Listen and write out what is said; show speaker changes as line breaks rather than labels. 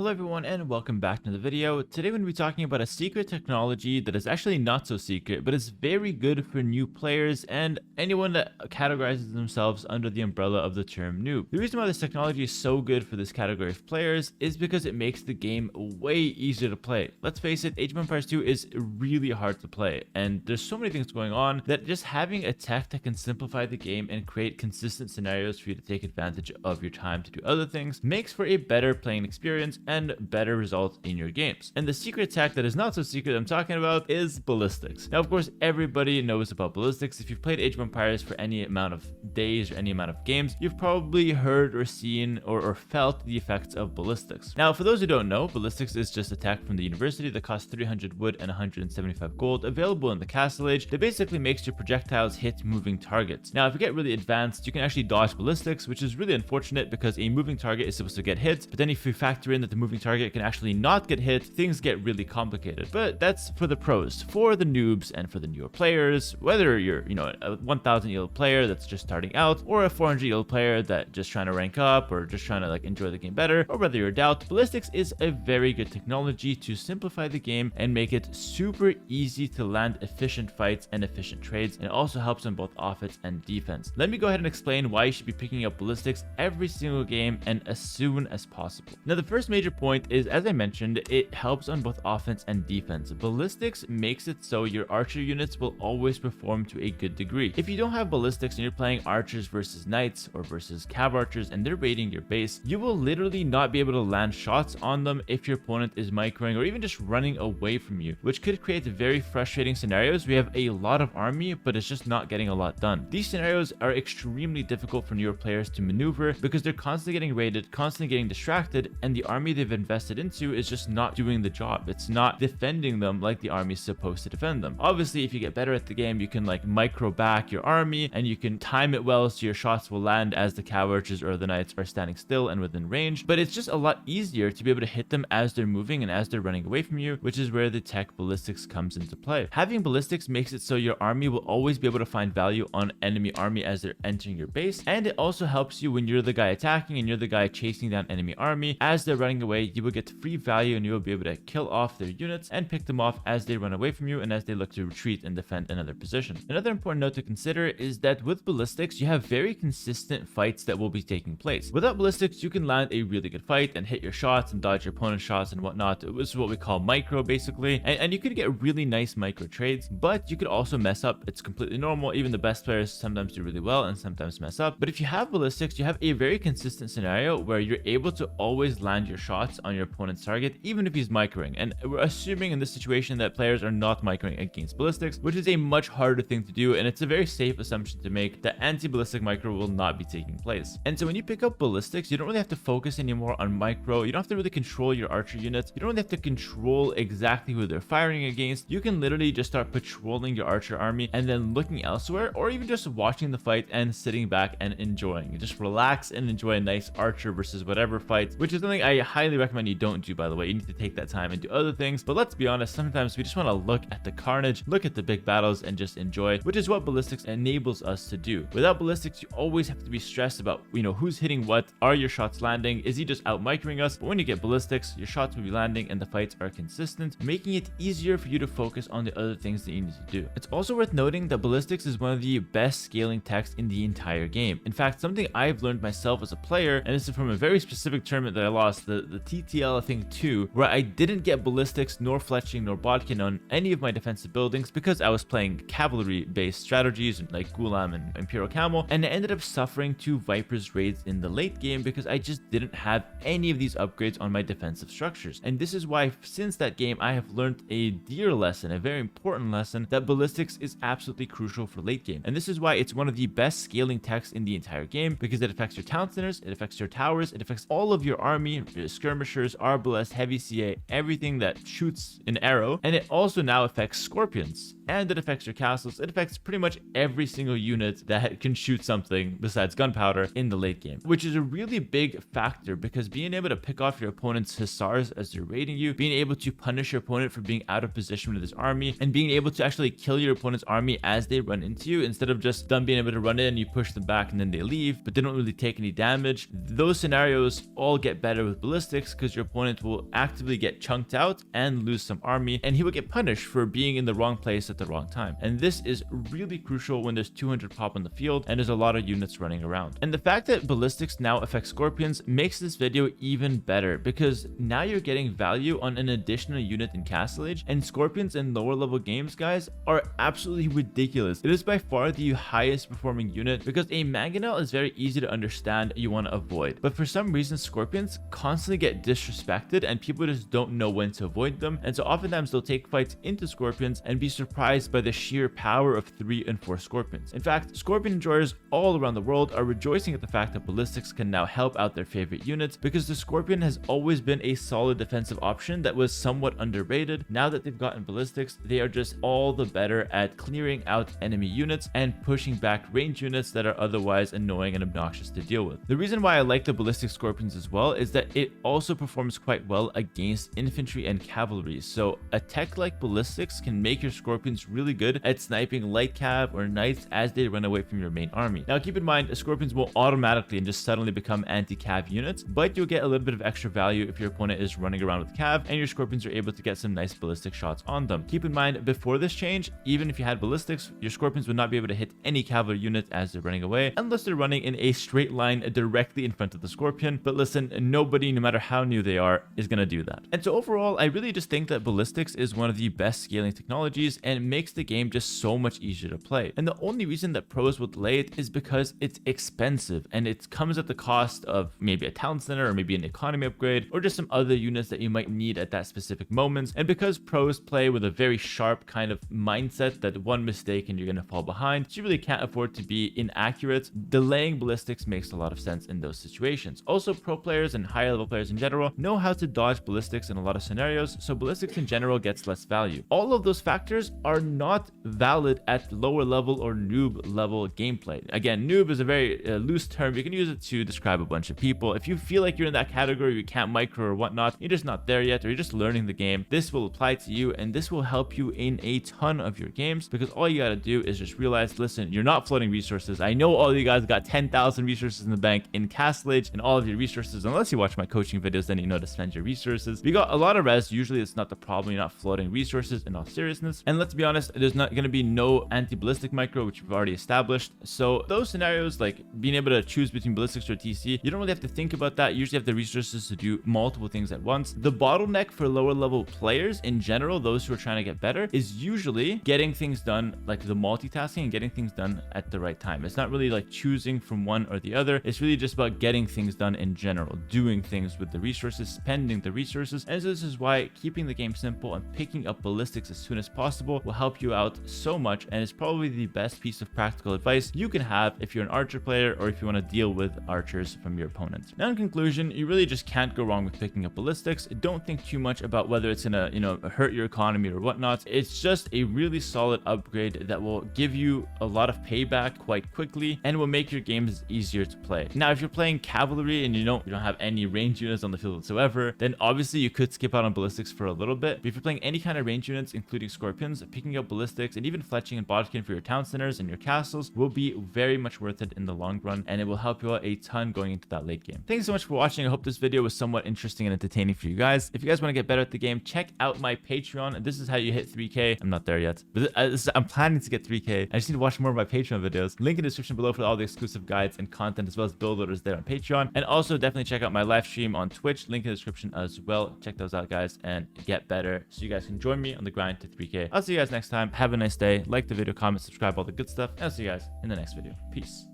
Hello everyone and welcome back to the video. Today we're going to be talking about a secret technology that is actually not so secret, but is very good for new players and anyone that categorizes themselves under the umbrella of the term noob. The reason why this technology is so good for this category of players is because it makes the game way easier to play. Let's face it, Age of Empires 2 is really hard to play, and there's so many things going on that just having a tech that can simplify the game and create consistent scenarios for you to take advantage of your time to do other things makes for a better playing experience and better results in your games. And the secret tech that is not so secret I'm talking about is ballistics. Now, of course, everybody knows about ballistics. If you've played Age of Empires for any amount of days or any amount of games, you've probably heard or seen or felt the effects of ballistics. Now, for those who don't know, ballistics is just a tech from the university that costs 300 wood and 175 gold, available in the Castle Age, that basically makes your projectiles hit moving targets. Now, if you get really advanced, you can actually dodge ballistics, which is really unfortunate because a moving target is supposed to get hit, but then if you factor in that the moving target can actually not get hit, things get really complicated. But that's for the pros. For the noobs and for the newer players, whether you're, a 1000 elo player that's just starting out, or a 400 elo player that just trying to rank up or just trying to enjoy the game better, or whether you're a doubt, ballistics is a very good technology to simplify the game and make it super easy to land efficient fights and efficient trades, and it also helps on both offense and defense. Let me go ahead and explain why you should be picking up ballistics every single game and as soon as possible. Now, the first major point is, as I mentioned, it helps on both offense and defense. Ballistics makes it so your archer units will always perform to a good degree. If you don't have ballistics and you're playing archers versus knights or versus cav archers and they're raiding your base, you will literally not be able to land shots on them if your opponent is microing or even just running away from you, which could create very frustrating scenarios where you have a lot of army but it's just not getting a lot done. These scenarios are extremely difficult for newer players to maneuver because they're constantly getting raided, constantly getting distracted, and the army they've invested into is just not doing the job. It's not defending them like the army is supposed to defend them. Obviously, if you get better at the game, you can micro back your army and you can time it well so your shots will land as the cav archers or the knights are standing still and within range, but it's just a lot easier to be able to hit them as they're moving and as they're running away from you, which is where the tech ballistics comes into play. Having ballistics makes it so your army will always be able to find value on enemy army as they're entering your base, and it also helps you when you're the guy attacking and you're the guy chasing down enemy army. As they're running away, you will get free value and you will be able to kill off their units and pick them off as they run away from you and as they look to retreat and defend another position. Another important note to consider is that with ballistics, you have very consistent fights that will be taking place. Without ballistics, you can land a really good fight and hit your shots and dodge your opponent's shots and whatnot. This is what we call micro, basically, and you could get really nice micro trades, but you could also mess up. It's completely normal. Even the best players sometimes do really well and sometimes mess up. But if you have ballistics, you have a very consistent scenario where you're able to always land your shots on your opponent's target, even if he's microing. And we're assuming in this situation that players are not microing against ballistics, which is a much harder thing to do, and it's a very safe assumption to make that anti-ballistic micro will not be taking place. And so when you pick up ballistics, you don't really have to focus anymore on micro. You don't have to really control your archer units. You don't really have to control exactly who they're firing against. You can literally just start patrolling your archer army and then looking elsewhere, or even just watching the fight and sitting back and enjoying. Just relax and enjoy a nice archer versus whatever fight, which is something I highly recommend you don't do, by the way. You need to take that time and do other things. But let's be honest, sometimes we just want to look at the carnage, look at the big battles, and just enjoy, which is what ballistics enables us to do. Without ballistics, you always have to be stressed about, who's hitting what, are your shots landing, is he just out microing us? But when you get ballistics, your shots will be landing and the fights are consistent, making it easier for you to focus on the other things that you need to do. It's also worth noting that ballistics is one of the best scaling techs in the entire game. In fact, something I've learned myself as a player, and this is from a very specific tournament that I lost, the TTL, I think 2, where I didn't get ballistics nor fletching nor bodkin on any of my defensive buildings because I was playing cavalry based strategies like Gulam and Imperial Camel, and I ended up suffering 2 Vipers raids in the late game because I just didn't have any of these upgrades on my defensive structures. And this is why since that game I have learned a dear lesson, a very important lesson, that ballistics is absolutely crucial for late game. And this is why it's one of the best scaling techs in the entire game, because it affects your town centers, it affects your towers, it affects all of your army, your skirmishers, arbalest, heavy CA, everything that shoots an arrow, and it also now affects scorpions. and it affects your castles. It affects pretty much every single unit that can shoot something besides gunpowder in the late game, which is a really big factor because being able to pick off your opponent's hussars as they're raiding you, being able to punish your opponent for being out of position with his army, and being able to actually kill your opponent's army as they run into you instead of just them being able to run in, you push them back and then they leave, but they don't really take any damage. Those scenarios all get better with ballistics because your opponent will actively get chunked out and lose some army, and he will get punished for being in the wrong place at the wrong time. And this is really crucial when there's 200 pop on the field and there's a lot of units running around. And the fact that ballistics now affect scorpions makes this video even better because now you're getting value on an additional unit in Castle Age, and scorpions in lower level games, guys, are absolutely ridiculous. It is by far the highest performing unit because a mangonel is very easy to understand, you want to avoid, but for some reason scorpions constantly get disrespected and people just don't know when to avoid them, and so oftentimes they'll take fights into scorpions and be surprised by the sheer power of 3 and 4 scorpions. In fact, scorpion enjoyers all around the world are rejoicing at the fact that ballistics can now help out their favorite units because the scorpion has always been a solid defensive option that was somewhat underrated. Now that they've gotten ballistics, they are just all the better at clearing out enemy units and pushing back range units that are otherwise annoying and obnoxious to deal with. The reason why I like the ballistic scorpions as well is that it also performs quite well against infantry and cavalry. So a tech like ballistics can make your scorpions really good at sniping light cav or knights as they run away from your main army. Now keep in mind, scorpions will automatically and just suddenly become anti-cav units, but you'll get a little bit of extra value if your opponent is running around with cav and your scorpions are able to get some nice ballistic shots on them. Keep in mind, before this change, even if you had ballistics, your scorpions would not be able to hit any cavalry units as they're running away unless they're running in a straight line directly in front of the scorpion. But listen, nobody, no matter how new they are, is going to do that. And so overall, I really just think that ballistics is one of the best scaling technologies and it makes the game just so much easier to play. And the only reason that pros will delay it is because it's expensive and it comes at the cost of maybe a town center or maybe an economy upgrade or just some other units that you might need at that specific moment. And because pros play with a very sharp kind of mindset that one mistake and you're going to fall behind, so you really can't afford to be inaccurate, delaying ballistics makes a lot of sense in those situations. Also, pro players and higher level players in general know how to dodge ballistics in a lot of scenarios, so ballistics in general gets less value. All of those factors are not valid at lower level or noob level gameplay. Again, noob is a very loose term. You can use it to describe a bunch of people. If you feel like you're in that category, you can't micro or whatnot, you're just not there yet, or you're just learning the game, this will apply to you and this will help you in a ton of your games because all you got to do is just realize, listen, you're not floating resources. I know all you guys got 10,000 resources in the bank in Castle Age, and all of your resources, unless you watch my coaching videos, then you know to spend your resources. If you got a lot of res, usually it's not the problem. You're not floating resources in all seriousness. And let's be honest, there's not going to be no anti-ballistic micro, which we've already established. So those scenarios, like being able to choose between ballistics or TC, you don't really have to think about that. You usually have the resources to do multiple things at once. The bottleneck for lower level players in general, those who are trying to get better, is usually getting things done, like the multitasking and getting things done at the right time. It's not really like choosing from one or the other. It's really just about getting things done in general, doing things with the resources, spending the resources. And so this is why keeping the game simple and picking up ballistics as soon as possible will help you out so much, and it's probably the best piece of practical advice you can have if you're an archer player or if you want to deal with archers from your opponent. Now in conclusion, you really just can't go wrong with picking up ballistics. Don't think too much about whether it's gonna, hurt your economy or whatnot. It's just a really solid upgrade that will give you a lot of payback quite quickly and will make your games easier to play. Now if you're playing cavalry and you don't have any range units on the field whatsoever, then obviously you could skip out on ballistics for a little bit. But if you're playing any kind of range units, including scorpions, picking up ballistics and even fletching and bodkin for your town centers and your castles will be very much worth it in the long run, and it will help you out a ton going into that late game. Thanks so much for watching. I hope this video was somewhat interesting and entertaining for you guys. If you guys want to get better at the game, check out my Patreon. This is how you hit 3K. I'm not there yet, but I'm planning to get 3K. I just need to watch more of my Patreon videos. Link in the description below for all the exclusive guides and content, as well as build orders there on Patreon. And also definitely check out my live stream on Twitch. Link in the description as well. Check those out, guys, and get better so you guys can join me on the grind to 3K. I'll see you guys next time. Have a nice day. Like the video, comment, subscribe, all the good stuff. And I'll see you guys in the next video. Peace.